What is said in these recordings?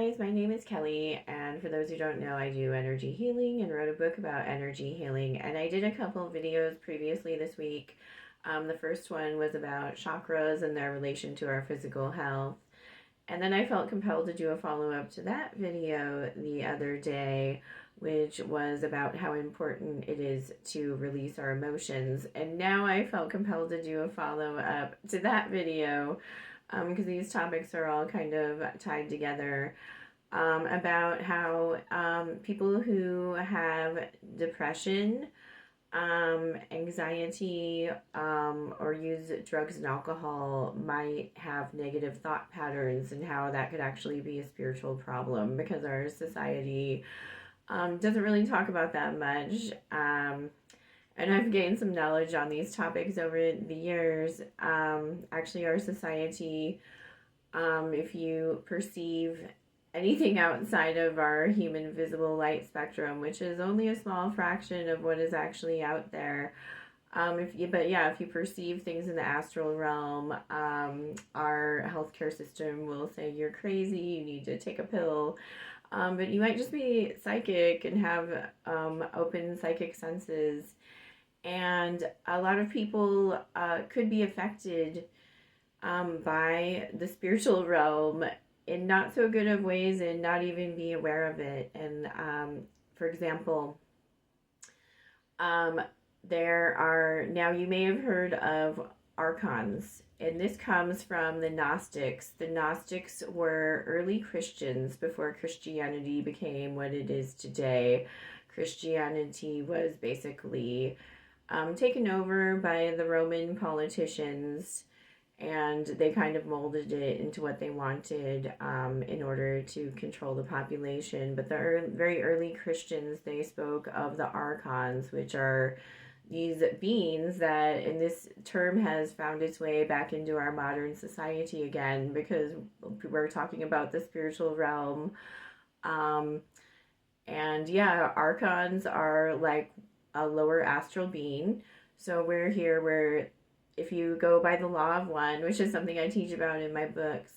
guys, my name is Kelly, and for those who don't know, I do energy healing and wrote a book about energy healing. And I did a couple of videos previously this week. The first one was about chakras and their relation to our physical health. And then I felt compelled to do a follow-up to that video the other day, which was about how important it is to release our emotions. And now I felt compelled to do a follow-up to that video because these topics are all kind of tied together, about how people who have depression, anxiety, or use drugs and alcohol might have negative thought patterns, and how that could actually be a spiritual problem because our society doesn't really talk about that much. And I've gained some knowledge on these topics over the years. Actually, our society, if you perceive anything outside of our human visible light spectrum, which is only a small fraction of what is actually out there, if you perceive things in the astral realm, our healthcare system will say you're crazy, you need to take a pill. But you might just be psychic and have open psychic senses. And a lot of people could be affected by the spiritual realm in not so good of ways and not even be aware of it. And for example, there are, now you may have heard of Archons, and this comes from the Gnostics. The Gnostics were early Christians before Christianity became what it is today. Christianity was basically taken over by the Roman politicians, and they kind of molded it into what they wanted in order to control the population. But the very early Christians, they spoke of the Archons, which are these beings that, and this term has found its way back into our modern society again, because we're talking about the spiritual realm. And yeah, Archons are like a lower astral being. So we're here where, if you go by the law of one, which is something I teach about in my books,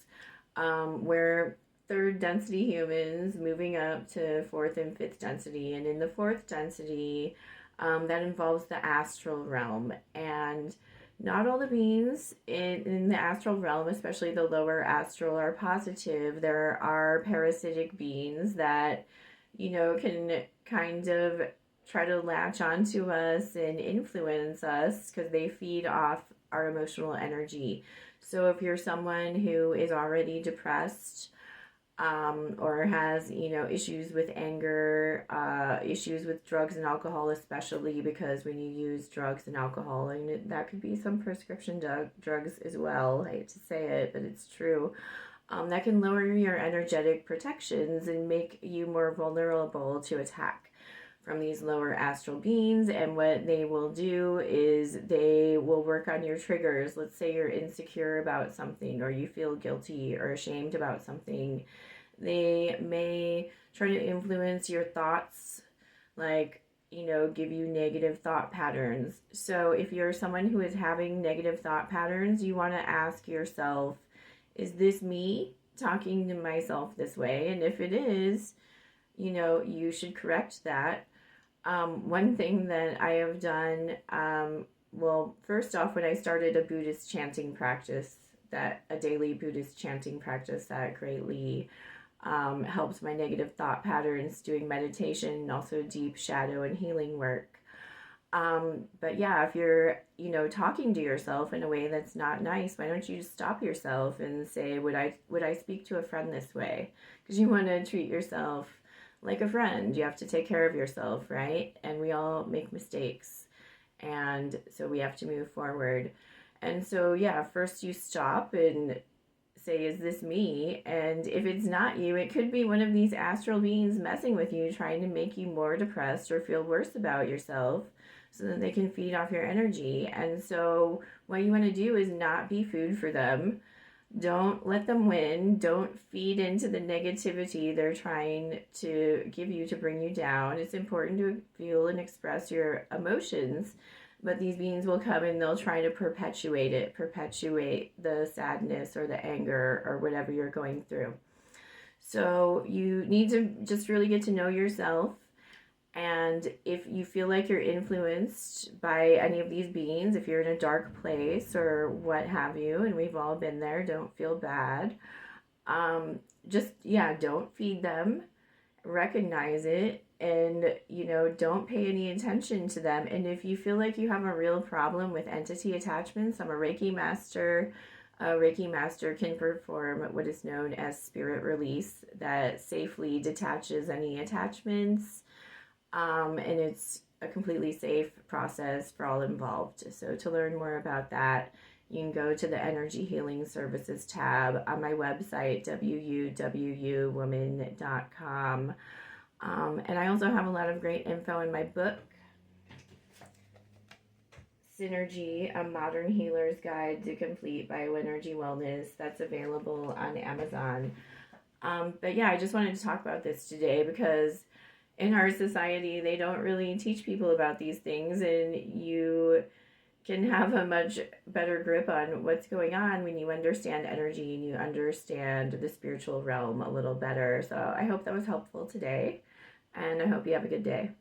we're third density humans moving up to fourth and fifth density. And in the fourth density, that involves the astral realm. And not all the beings in the astral realm, especially the lower astral, are positive. There are parasitic beings that, can kind of try to latch onto us and influence us because they feed off our emotional energy. So if you're someone who is already depressed, or has, issues with anger, issues with drugs and alcohol, especially because when you use drugs and alcohol, and that could be some prescription drugs as well, I hate to say it, but it's true, that can lower your energetic protections and make you more vulnerable to attack from these lower astral beings. And what they will do is they will work on your triggers. Let's say you're insecure about something, or you feel guilty or ashamed about something. They may try to influence your thoughts, like, give you negative thought patterns. So if you're someone who is having negative thought patterns, you want to ask yourself, is this me talking to myself this way? And if it is, you should correct that. One thing that I have done, well, first off, when I started a Buddhist chanting practice, a daily Buddhist chanting practice that greatly helps my negative thought patterns, doing meditation and also deep shadow and healing work. But yeah, if you're, talking to yourself in a way that's not nice, why don't you just stop yourself and say, would I speak to a friend this way? Because you want to treat yourself like a friend. You have to take care of yourself, right? And we all make mistakes, and so we have to move forward. And so yeah, first you stop and say, is this me? And if it's not you, it could be one of these astral beings messing with you, trying to make you more depressed or feel worse about yourself so that they can feed off your energy. And so what you want to do is not be food for them. Don't let them win. Don't feed into the negativity they're trying to give you to bring you down. It's important to feel and express your emotions, but these beings will come and they'll try to perpetuate the sadness or the anger or whatever you're going through. So you need to just really get to know yourself. And if you feel like you're influenced by any of these beings, if you're in a dark place or what have you, and we've all been there, don't feel bad. Just, yeah, don't feed them, recognize it, and, don't pay any attention to them. And if you feel like you have a real problem with entity attachments, I'm a Reiki master. A Reiki master can perform what is known as spirit release that safely detaches any attachments, and it's a completely safe process for all involved. So to learn more about that, you can go to the Energy Healing Services tab on my website, wuwwoman.com. And I also have a lot of great info in my book, Synergy, A Modern Healer's Guide to Complete Bioenergy Wellness. That's available on Amazon. But yeah, I just wanted to talk about this today because in our society, they don't really teach people about these things, and you can have a much better grip on what's going on when you understand energy and you understand the spiritual realm a little better. So I hope that was helpful today, and I hope you have a good day.